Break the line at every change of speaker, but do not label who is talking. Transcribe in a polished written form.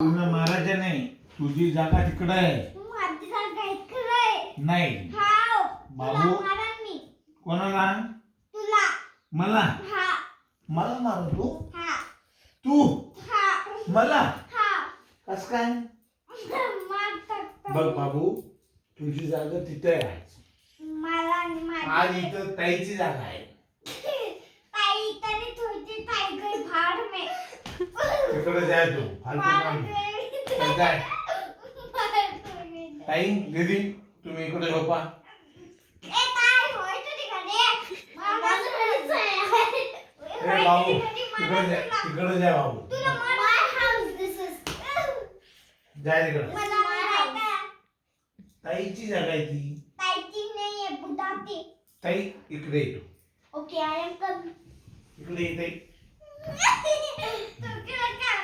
तुला मारायचं नाही. तुझी जागा तिकडे आहे.
माझी जागा इकडे आहे.
नाही
हाव.
बाबू.
तुला मारेन मी.
कोणाला?
तुला.
मला.
हा.
मला मारू तू?
हा.
तू
हा.
मला
हा.
कस काय?
मारतात.
बघ बाबू, तुझी जागा तिथे आहे.
मला आणि माझी
आज इथं ताईची जागा आहे.
ताई तरी तुझी ताई गई भाड में.
तिकडे जाय तू. फालतू काम नाही. तर जाय. ताई दीदी तुम्ही इकडे झोपा. ए बाबू तिकडे जा. तिकडे जा बाबू. जाय तिकडे. ताईची जागा आहे ती. ताई इकडे ये तू.
Okay I am coming.
इकडे ये ताई.
तू काय